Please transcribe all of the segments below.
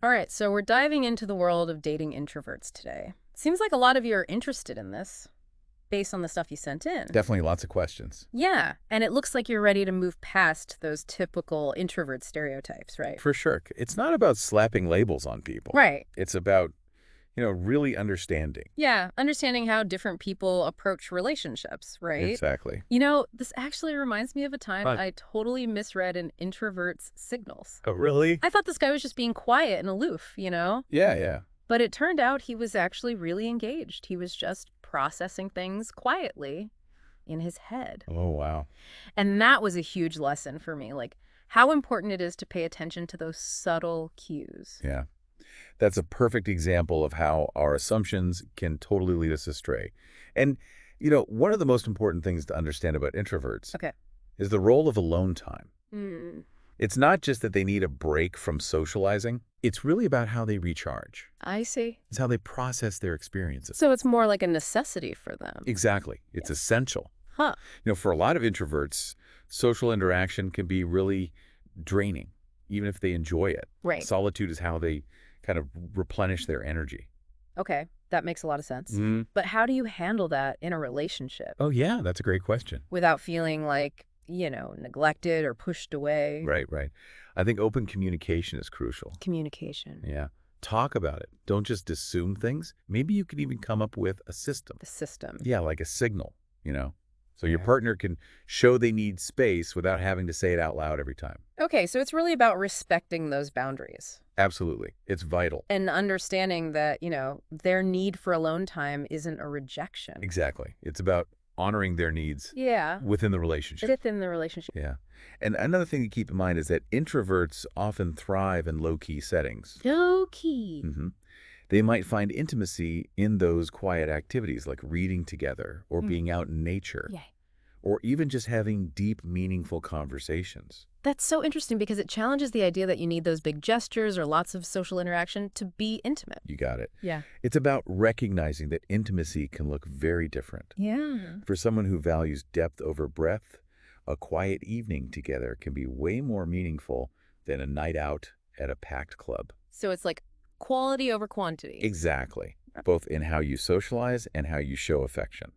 All right, so we're diving into the world of dating introverts today. Seems like a lot of you are interested in this, based on the stuff you sent in. Definitely lots of questions. Yeah, and it looks like you're ready to move past those typical introvert stereotypes, right? For sure. It's not about slapping labels on people. Right. It's about, really understanding. Yeah, understanding how different people approach relationships, right? Exactly. This actually reminds me of a time Fun. I totally misread an introvert's signals. Oh, really? I thought this guy was just being quiet and aloof. Yeah, yeah. But it turned out he was actually really engaged. He was just processing things quietly in his head. Oh, wow. And that was a huge lesson for me, like how important it is to pay attention to those subtle cues. Yeah. That's a perfect example of how our assumptions can totally lead us astray. And, one of the most important things to understand about introverts Okay. is the role of alone time. Hmm. It's not just that they need a break from socializing. It's really about how they recharge. I see. It's how they process their experiences. So it's more like a necessity for them. Exactly. It's essential. Huh. For a lot of introverts, social interaction can be really draining, even if they enjoy it. Right. Solitude is how they kind of replenish their energy. Okay. That makes a lot of sense. Mm. But how do you handle that in a relationship Oh, yeah, that's a great question. without feeling like, neglected or pushed away? Right, right. I think open communication is crucial. Communication. Yeah. Talk about it. Don't just assume things. Maybe you could even come up with a system. The system. Yeah, like a signal. So your Yeah. partner can show they need space without having to say it out loud every time. Okay, so it's really about respecting those boundaries Absolutely. It's vital. and understanding that, their need for alone time isn't a rejection. Exactly. It's about honoring their needs Yeah, within the relationship. within the relationship. Yeah. And another thing to keep in mind is that introverts often thrive in low-key settings. Low key. They might find intimacy in those quiet activities like reading together or being out in nature Yeah. or even just having deep, meaningful conversations. That's so interesting because it challenges the idea that you need those big gestures or lots of social interaction to be intimate. You got it. Yeah. It's about recognizing that intimacy can look very different. Yeah. For someone who values depth over breadth, a quiet evening together can be way more meaningful than a night out at a packed club. So it's like quality over quantity. Exactly. Both in how you socialize and how you show affection.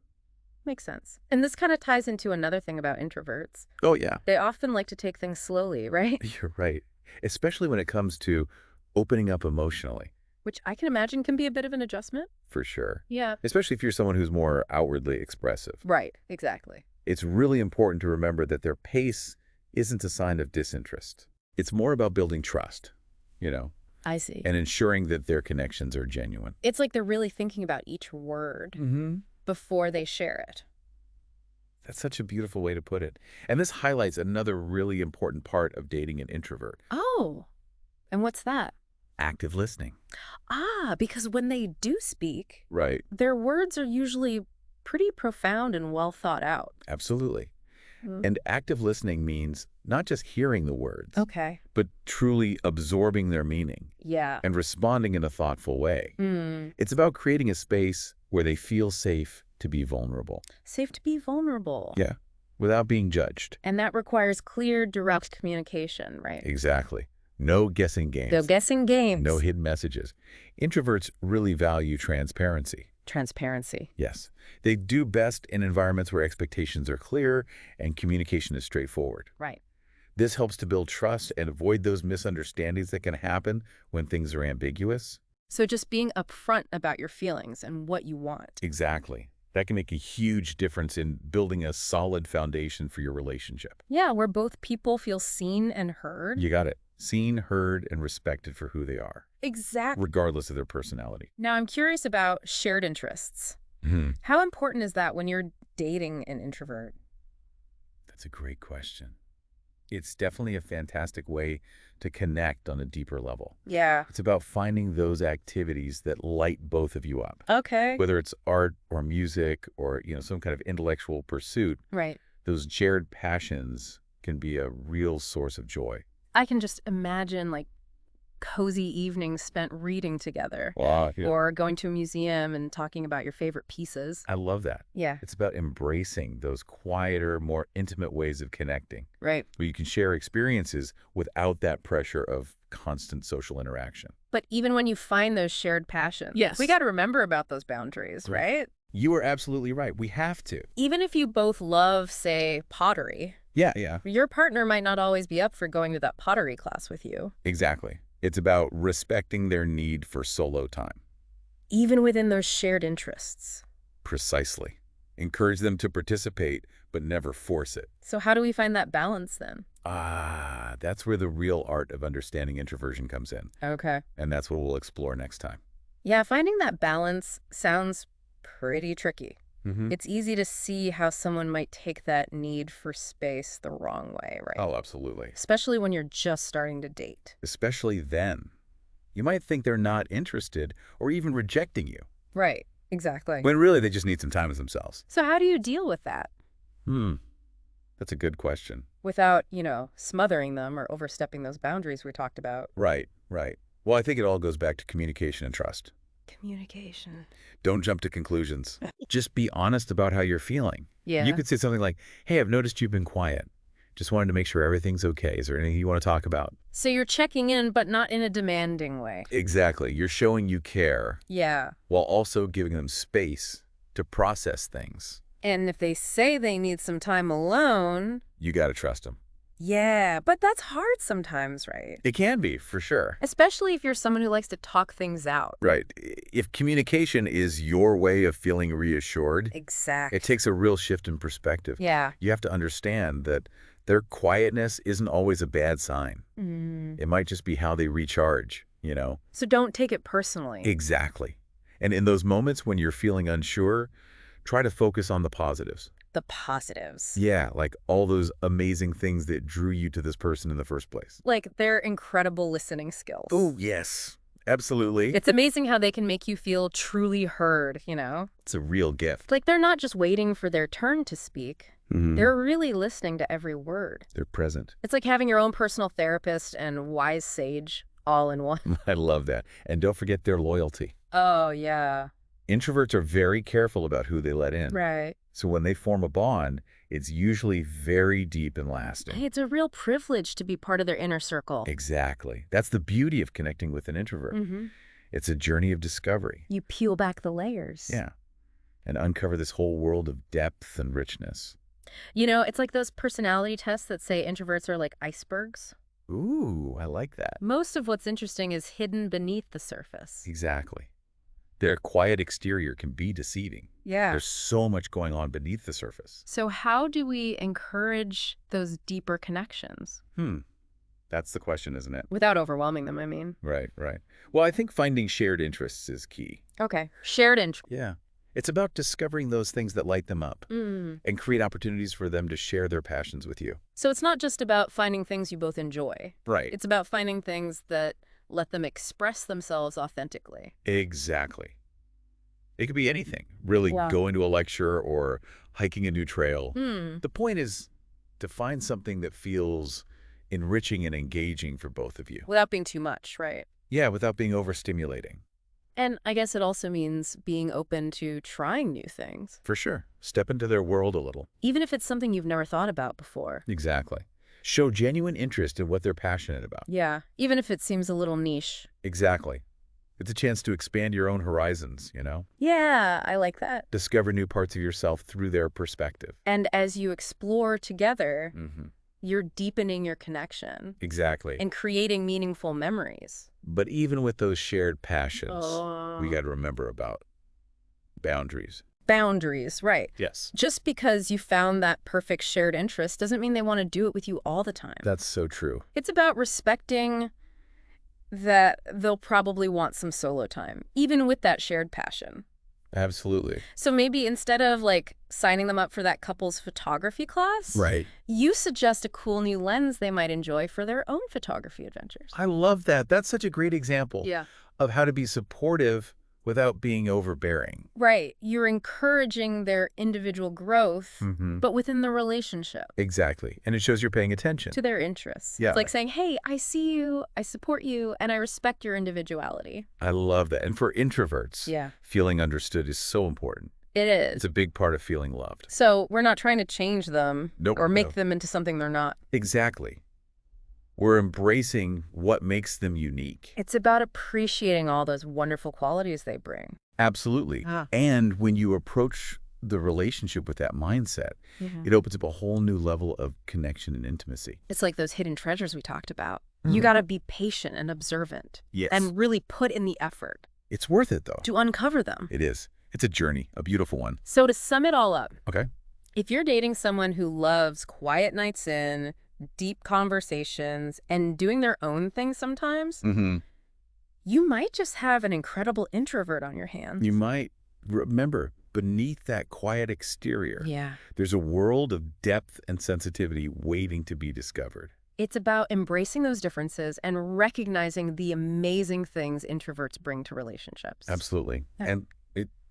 Makes sense. And this kind of ties into another thing about introverts. Oh, yeah. They often like to take things slowly, right? You're right. Especially when it comes to opening up emotionally, Which I can imagine can be a bit of an adjustment. for sure. Yeah. Especially if you're someone who's more outwardly expressive. Right. Exactly. It's really important to remember that their pace isn't a sign of disinterest. It's more about building trust, I see. and ensuring that their connections are genuine. It's like they're really thinking about each word before they share it. That's such a beautiful way to put it. And this highlights another really important part of dating an introvert, Oh, and what's that? active listening. Because when they do speak, Right. their words are usually pretty profound and well thought out. Absolutely. Mm. And active listening means not just hearing the words, Okay. but truly absorbing their meaning Yeah. and responding in a thoughtful way. Mm. It's about creating a space where they feel safe to be vulnerable. Safe to be vulnerable. Yeah, without being judged. And that requires clear, direct communication, right? Exactly. No guessing games. No guessing games. No hidden messages. Introverts really value transparency. Transparency. Yes. They do best in environments where expectations are clear and communication is straightforward. Right. This helps to build trust and avoid those misunderstandings that can happen when things are ambiguous. So just being upfront about your feelings and what you want. Exactly. That can make a huge difference in building a solid foundation for your relationship. Yeah, where both people feel seen and heard. You got it. Seen, heard, and respected for who they are, Exactly. regardless of their personality. Now, I'm curious about shared interests. How important is that when you're dating an introvert? That's a great question. It's definitely a fantastic way to connect on a deeper level. Yeah. It's about finding those activities that light both of you up. Okay. Whether it's art or music or, some kind of intellectual pursuit, Right. those shared passions can be a real source of joy. I can just imagine, like, cozy evenings spent reading together. Wow, yeah. Or going to a museum and talking about your favorite pieces. I love that. Yeah, It's about embracing those quieter, more intimate ways of connecting, right. where you can share experiences without that pressure of constant social interaction. But even when you find those shared passions, Yes. we got to remember about those boundaries, right? You are absolutely right. We have to. Even if you both love, say, pottery, Yeah, your partner might not always be up for going to that pottery class with you. exactly. It's about respecting their need for solo time. Even within those shared interests. Precisely. Encourage them to participate, but never force it. So how do we find that balance then? That's where the real art of understanding introversion comes in. Okay. And that's what we'll explore next time. Yeah, finding that balance sounds pretty tricky. Mm-hmm. It's easy to see how someone might take that need for space the wrong way, right? Oh, absolutely. Especially when you're just starting to date. Especially then. You might think they're not interested or even rejecting you, Right, exactly. when really they just need some time with themselves. So how do you deal with that That's a good question. without, smothering them or overstepping those boundaries we talked about? Right. Well, I think it all goes back to communication and trust. Communication. Don't jump to conclusions. Just be honest about how you're feeling. Yeah. You could say something like, hey, I've noticed you've been quiet. Just wanted to make sure everything's okay. Is there anything you want to talk about? So you're checking in, but not in a demanding way. Exactly. You're showing you care Yeah. while also giving them space to process things. And if they say they need some time alone, You got to trust them. yeah, but that's hard sometimes, right? It can be, for sure. Especially if you're someone who likes to talk things out. Right. If communication is your way of feeling reassured, Exactly. it takes a real shift in perspective. Yeah. You have to understand that their quietness isn't always a bad sign. It might just be how they recharge, So don't take it personally. Exactly. And in those moments when you're feeling unsure, try to focus on the positives. The positives. Yeah, like all those amazing things that drew you to this person in the first place. Like their incredible listening skills. Oh, yes. Absolutely. It's amazing how they can make you feel truly heard, It's a real gift. Like they're not just waiting for their turn to speak. Mhm. They're really listening to every word. They're present. It's like having your own personal therapist and wise sage all in one. I love that. And don't forget their loyalty. Oh, yeah. Introverts are very careful about who they let in. Right. So when they form a bond, it's usually very deep and Hey, lasting. it's a real privilege to be part of their inner circle. Exactly. That's the beauty of connecting with an introvert. Mm-hmm. It's a journey of discovery. You peel back the layers. Yeah. And uncover this whole world of depth and richness. It's like those personality tests that say introverts are like icebergs. Ooh, I like that. Most of what's interesting is hidden beneath the surface. Exactly. Their quiet exterior can be deceiving. Yeah. There's so much going on beneath the surface. So how do we encourage those deeper connections? That's the question, isn't it? Without overwhelming them, I mean. Right. Well, I think finding shared interests is key. Okay. Shared interest. Yeah. It's about discovering those things that light them up and create opportunities for them to share their passions with you. So it's not just about finding things you both enjoy. Right. It's about finding things that let them express themselves authentically. Exactly. It could be anything, really. Yeah. Going to a lecture or hiking a new trail. Hmm. The point is to find something that feels enriching and engaging for both of you. Without being too much, right? Yeah, without being overstimulating. And I guess it also means being open to trying new things, For sure. Step into their world a little. even if it's something you've never thought about before. Exactly. Show genuine interest in what they're passionate about. Yeah, even if it seems a little niche. Exactly. It's a chance to expand your own horizons, Yeah, I like that. Discover new parts of yourself through their perspective. And as you explore together, Mm-hmm. you're deepening your connection Exactly. and creating meaningful memories. But even with those shared passions, Oh. we got to remember about boundaries. Boundaries, right. Yes. Just because you found that perfect shared interest doesn't mean they want to do it with you all the time. That's so true. It's about respecting that they'll probably want some solo time, even with that shared passion. Absolutely. So maybe instead of signing them up for that couple's photography class, Right. you suggest a cool new lens they might enjoy for their own photography adventures. I love that. That's such a great example Yeah. of how to be supportive without being overbearing. Right. You're encouraging their individual growth, but within the relationship Exactly. And it shows you're paying attention. to their interests. Yeah. It's like saying, hey, I see you, I support you, and I respect your individuality. I love that. And for introverts, Yeah. feeling understood is so important. It is. It's a big part of feeling loved. So we're not trying to change them Nope. or make No. them into something they're not. Exactly. We're embracing what makes them unique. It's about appreciating all those wonderful qualities they bring. Absolutely. Ah. And when you approach the relationship with that mindset, it opens up a whole new level of connection and intimacy. It's like those hidden treasures we talked about. You got to be patient and observant. Yes. And really put in the effort It's worth it, though. to uncover them. It is. It's a journey, a beautiful one. So to sum it all up, Okay. if you're dating someone who loves quiet nights in, deep conversations, and doing their own thing sometimes, you might just have an incredible introvert on your hands. You might remember, beneath that quiet exterior, Yeah. there's a world of depth and sensitivity waiting to be discovered. It's about embracing those differences and recognizing the amazing things introverts bring to relationships. Absolutely. Yeah. And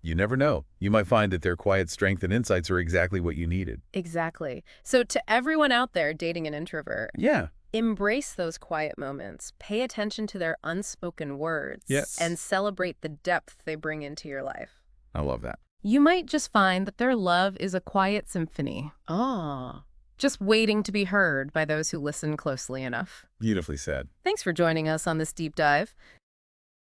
you never know. You might find that their quiet strength and insights are exactly what you needed. Exactly. So to everyone out there dating an introvert, Yeah. embrace those quiet moments, pay attention to their unspoken words, Yes. and celebrate the depth they bring into your life. I love that. You might just find that their love is a quiet symphony. Just waiting to be heard by those who listen closely enough. Beautifully said. Thanks for joining us on this deep dive.